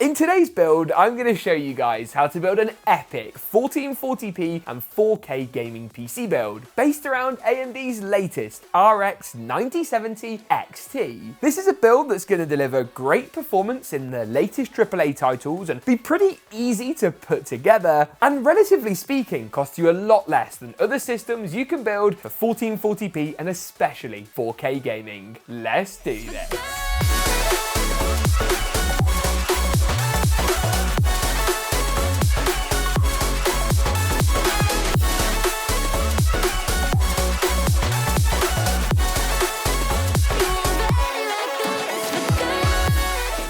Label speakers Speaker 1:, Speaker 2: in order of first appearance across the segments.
Speaker 1: In today's build, I'm going to show you guys how to build an epic 1440p and 4K gaming PC build based around AMD's latest RX 9070 XT. This is a build that's going to deliver great performance in the latest AAA titles and be pretty easy to put together, and relatively speaking, cost you a lot less than other systems you can build for 1440p and especially 4K gaming. Let's do this.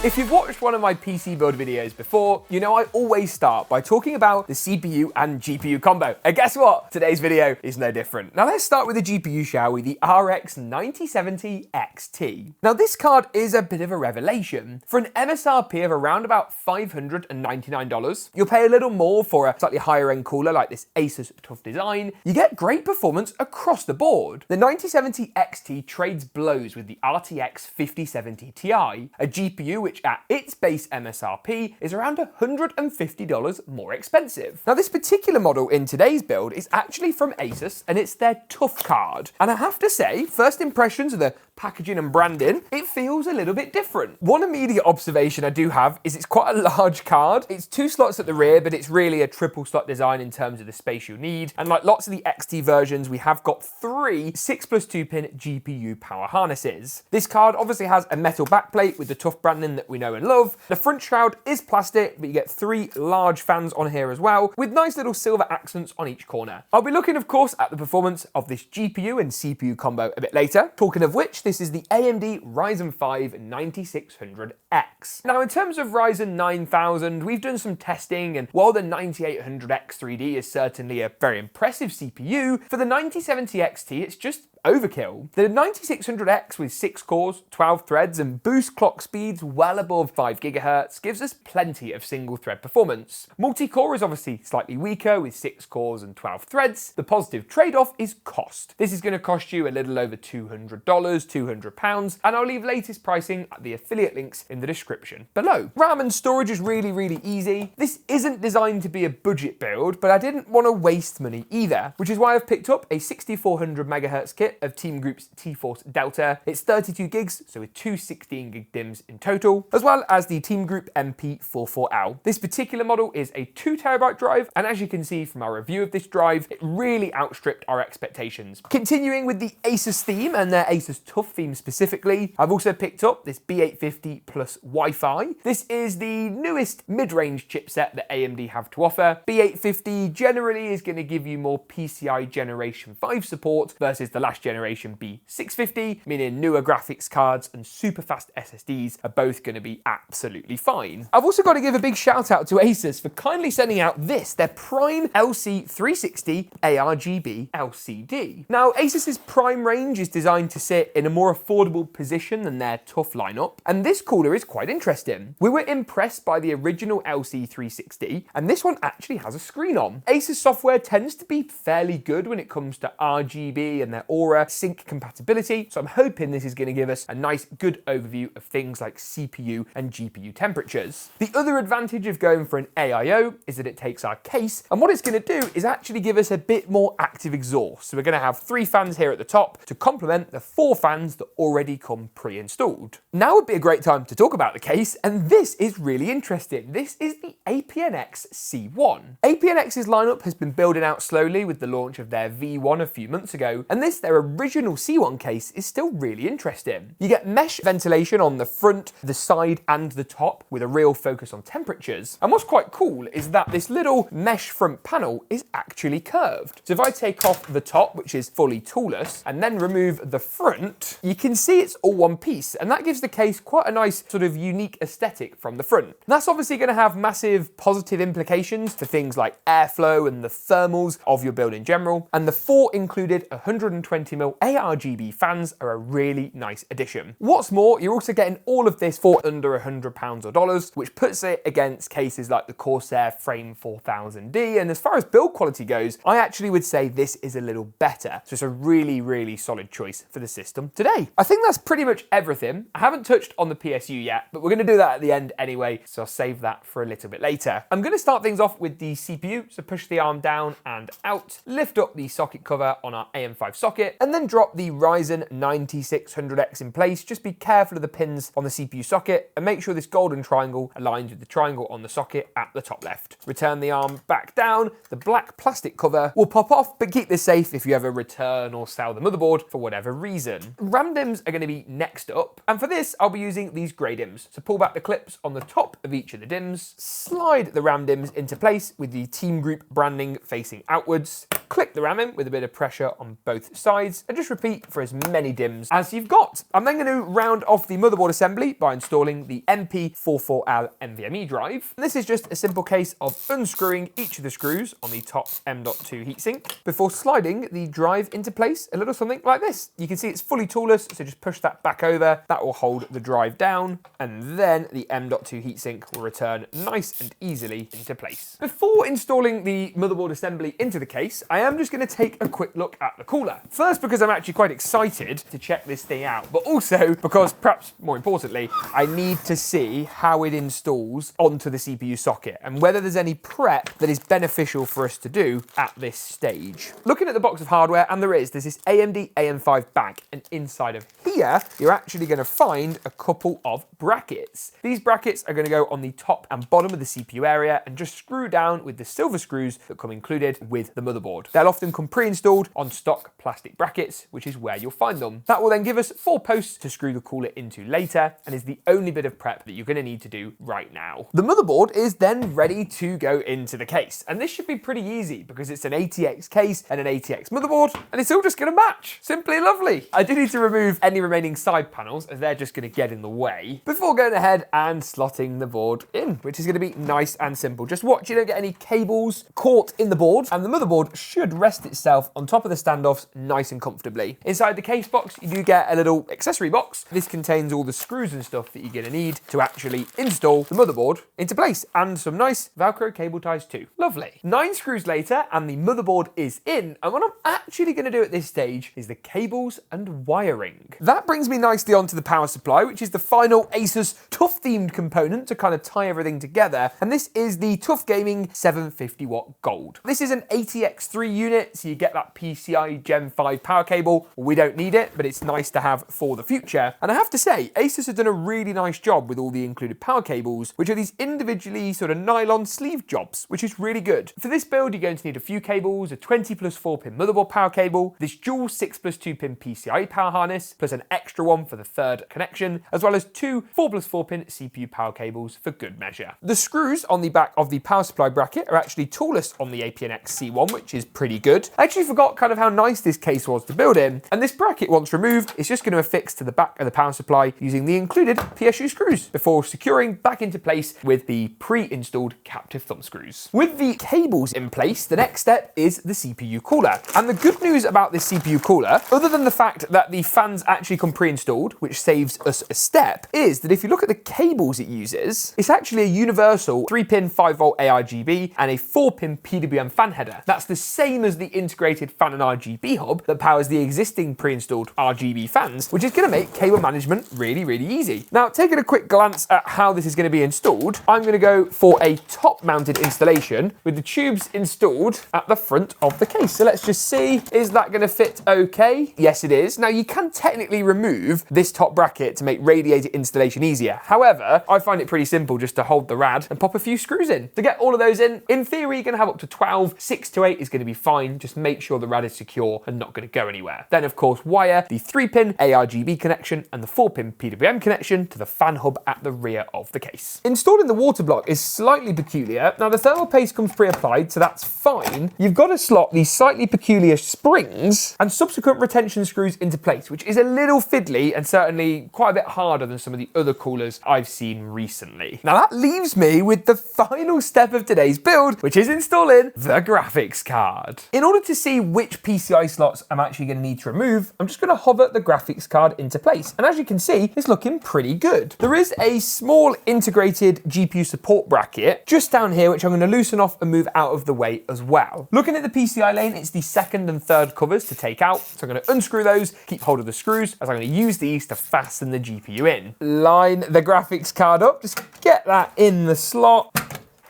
Speaker 1: If you've watched one of my PC build videos before, you know I always start by talking about the CPU and GPU combo. And guess what? Today's video is no different. Now let's start with the GPU, shall we? The RX 9070 XT. Now this card is a bit of a revelation. For an MSRP of around about $599, you'll pay a little more for a slightly higher end cooler like this ASUS TUF design. You get great performance across the board. The 9070 XT trades blows with the RTX 5070 Ti, a GPU which at its base MSRP is around $150 more expensive. Now this particular model in today's build is actually from ASUS and it's their TUF card. And I have to say, first impressions of the packaging and branding, it feels a little bit different. One immediate observation I do have is it's quite a large card. It's 2 slots at the rear, but it's really a triple slot design in terms of the space you'll need. And like lots of the XT versions, we have got 3 6+2 pin GPU power harnesses. This card obviously has a metal backplate with the TUF branding that we know and love. The front shroud is plastic, but you get 3 large fans on here as well, with nice little silver accents on each corner. I'll be looking, of course, at the performance of this GPU and CPU combo a bit later. Talking of which, this is the AMD Ryzen 5 9600X. Now, in terms of Ryzen 9000, we've done some testing, and while the 9800X 3D is certainly a very impressive CPU, for the 9070 XT, it's just overkill. The 9600X with 6 cores, 12 threads, and boost clock speeds well above 5 GHz gives us plenty of single thread performance. Multi-core is obviously slightly weaker with 6 cores and 12 threads. The positive trade-off is cost. This is going to cost you a little over $200, £200, and I'll leave latest pricing at the affiliate links in the description below. RAM and storage is really easy. This isn't designed to be a budget build, but I didn't want to waste money either, which is why I've picked up a 6400 MHz kit of TeamGroup's T-Force Delta. It's 32 gigs, so with 2 16 gig DIMMs in total, as well as the TeamGroup MP44L. This particular model is a 2 TB drive, and as you can see from our review of this drive, it really outstripped our expectations. Continuing with the ASUS theme and their ASUS TUF theme specifically, I've also picked up this B850 plus Wi-Fi. This is the newest mid-range chipset that AMD have to offer. B850 generally is going to give you more PCI Generation 5 support versus the last generation B650, meaning newer graphics cards and super fast SSDs are both going to be absolutely fine. I've also got to give a big shout out to ASUS for kindly sending out this, their Prime LC360 ARGB LCD. Now, ASUS's Prime range is designed to sit in a more affordable position than their TUF lineup, and this cooler is quite interesting. We were impressed by the original LC360, and this one actually has a screen on. ASUS software tends to be fairly good when it comes to RGB and their Aura sync compatibility, so I'm hoping this is going to give us a nice good overview of things like CPU and GPU temperatures. The other advantage of going for an AIO is that it takes our case, and what it's going to do is actually give us a bit more active exhaust. So we're going to have 3 fans here at the top to complement the 4 fans that already come pre-installed. Now would be a great time to talk about the case, and this is really interesting. This is the APNX C1. APNX's lineup has been building out slowly with the launch of their V1 a few months ago, and their original C1 case is still really interesting. You get mesh ventilation on the front, the side, and the top with a real focus on temperatures. And what's quite cool is that this little mesh front panel is actually curved. So if I take off the top, which is fully toolless, and then remove the front, you can see it's all one piece, and that gives the case quite a nice sort of unique aesthetic from the front. And that's obviously going to have massive positive implications for things like airflow and the thermals of your build in general, and the 4 included 120mm ARGB fans are a really nice addition. What's more, you're also getting all of this for or under £100 or dollars, which puts it against cases like the Corsair Frame 4000D. And as far as build quality goes, I actually would say this is a little better. So it's a really, really solid choice for the system today. I think that's pretty much everything. I haven't touched on the PSU yet, but we're going to do that at the end anyway, so I'll save that for a little bit later. I'm going to start things off with the CPU, so push the arm down and out, lift up the socket cover on our AM5 socket, and then drop the Ryzen 9600X in place. Just be careful of the pins on the CPU socket and make sure this golden triangle aligns with the triangle on the socket at the top left. Return the arm back down. The black plastic cover will pop off, but keep this safe if you ever return or sell the motherboard for whatever reason. RAM DIMMs are going to be next up, and for this I'll be using these grey DIMMs. So pull back the clips on the top of each of the DIMMs, slide the RAM DIMMs into place with the TeamGroup branding facing outwards, click the RAM in with a bit of pressure on both sides, and just repeat for as many DIMMs as you've got. I'm then going to round off the motherboard assembly by installing the MP44L NVMe drive. And this is just a simple case of unscrewing each of the screws on the top M.2 heatsink before sliding the drive into place, a little something like this. You can see it's fully toolless, so just push that back over. That will hold the drive down, and then the M.2 heatsink will return nice and easily into place. Before installing the motherboard assembly into the case, I am just going to take a quick look at the cooler. First, because I'm actually quite excited to check this thing out, but also because, perhaps more importantly, I need to see how it installs onto the CPU socket and whether there's any prep that is beneficial for us to do at this stage. Looking at the box of hardware, and there's this AMD AM5 bag, and inside of here, you're actually going to find a couple of brackets. These brackets are going to go on the top and bottom of the CPU area and just screw down with the silver screws that come included with the motherboard. They'll often come pre-installed on stock plastic brackets, which is where you'll find them. That will then give us 4 posts to screw the cooler into later, and is the only bit of prep that you're going to need to do right now. The motherboard is then ready to go into the case, and this should be pretty easy because it's an ATX case and an ATX motherboard, and it's all just going to match. Simply lovely. I do need to remove any remaining side panels as they're just going to get in the way before going ahead and slotting the board in, which is going to be nice and simple. Just watch you don't get any cables caught in the board, and the motherboard should rest itself on top of the standoffs nice and comfortably. Inside the case box, you do get a little accessory box. This contains all the screws and stuff that you're going to need to actually install the motherboard into place, and some nice Velcro cable ties too. Lovely. 9 screws later, and the motherboard is in, and what I'm actually going to do at this stage is the cables and wiring. That brings me nicely onto the power supply, which is the final ASUS TUF themed component to kind of tie everything together, and this is the TUF Gaming 750 watt gold. This is an ATX3 unit, so you get that PCI Gen 5 power cable. We don't need it, but it's nice to have for the future. And I have to say, ASUS has done a really nice job with all the included power cables, which are these individually sort of nylon sleeve jobs, which is really good. For this build, you're going to need a few cables, a 20+4 pin motherboard power cable, this dual 6+2 pin PCI power harness, plus an extra one for the third connection, as well as 2 4+4 pin CPU power cables for good measure. The screws on the back of the power supply bracket are actually toolless on the APNX C1, which is pretty good. I actually forgot kind of how nice this case was to build in, and this bracket, once removed, is just going to affix to the back of the power supply using the included PSU screws before securing back into place with the pre-installed captive thumb screws. With the cables in place, the next step is the CPU cooler. And the good news about this CPU cooler, other than the fact that the fans actually come pre-installed, which saves us a step, is that if you look at the cables it uses, it's actually a universal 3-pin 5V ARGB and a 4-pin PWM fan header. That's the same as the integrated fan and RGB hub that powers the existing pre-installed RGB fans, which is going to make cable management really, really easy. Now, taking a quick glance at how this is going to be installed, I'm going to go for a top-mounted installation with the tubes installed at the front of the case. So let's just see, is that going to fit okay? Yes, it is. Now, you can technically remove this top bracket to make radiator installation easier. However, I find it pretty simple just to hold the rad and pop a few screws in. To get all of those in theory, you're going to have up to 12. 6 to 8 is going to be fine. Just make sure the rad is secure and not going to go anywhere. Then, of course, wire the 3-pin ARGB connection and the 4-pin PWM connection to the fan hub at the rear of the case. Installing the water block is slightly peculiar. Now, the thermal paste comes pre-applied, so that's fine. You've got to slot these slightly peculiar springs and subsequent retention screws into place, which is a little little fiddly and certainly quite a bit harder than some of the other coolers I've seen recently. Now that leaves me with the final step of today's build, which is installing the graphics card. In order to see which PCI slots I'm actually going to need to remove, I'm just going to hover the graphics card into place. And as you can see, it's looking pretty good. There is a small integrated GPU support bracket just down here, which I'm going to loosen off and move out of the way as well. Looking at the PCI lane, it's the second and third covers to take out. So I'm going to unscrew those, keep hold of the screws, as I'm going to use these to fasten the GPU in. Line the graphics card up, just get that in the slot.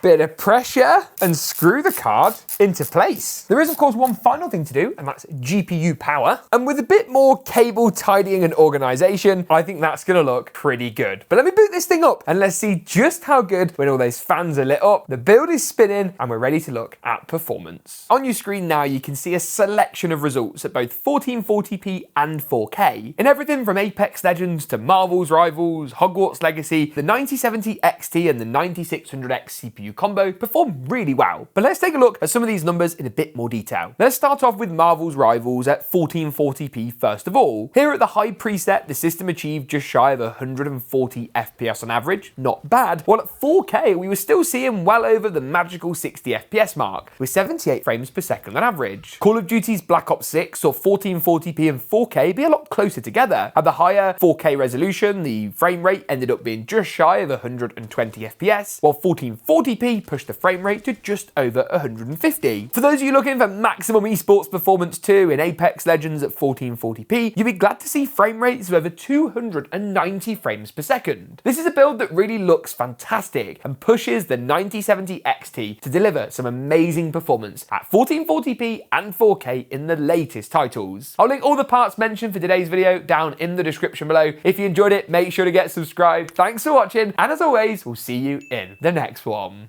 Speaker 1: Bit of pressure and screw the card into place. There is of course one final thing to do, and that's GPU power. And with a bit more cable tidying and organization, I think that's gonna look pretty good. But let me boot this thing up and let's see just how good when all those fans are lit up, the build is spinning, and we're ready to look at performance. On your screen now, you can see a selection of results at both 1440p and 4K. In everything from Apex Legends to Marvel's Rivals, Hogwarts Legacy, the 9070 XT and the 9600X CPU combo perform really well. But let's take a look at some of these numbers in a bit more detail. Let's start off with Marvel's Rivals at 1440p first of all. Here at the high preset, the system achieved just shy of 140 FPS on average, not bad, while at 4K we were still seeing well over the magical 60 FPS mark, with 78 frames per second on average. Call of Duty's Black Ops 6 saw 1440p and 4K be a lot closer together. At the higher 4K resolution, the frame rate ended up being just shy of 120 FPS, while 1440p pushed the frame rate to just over 150. For those of you looking for maximum esports performance too in Apex Legends at 1440p, you'll be glad to see frame rates of over 290 frames per second. This is a build that really looks fantastic and pushes the 9070 XT to deliver some amazing performance at 1440p and 4K in the latest titles. I'll link all the parts mentioned for today's video down in the description below. If you enjoyed it, make sure to get subscribed. Thanks for watching, and as always, we'll see you in the next one.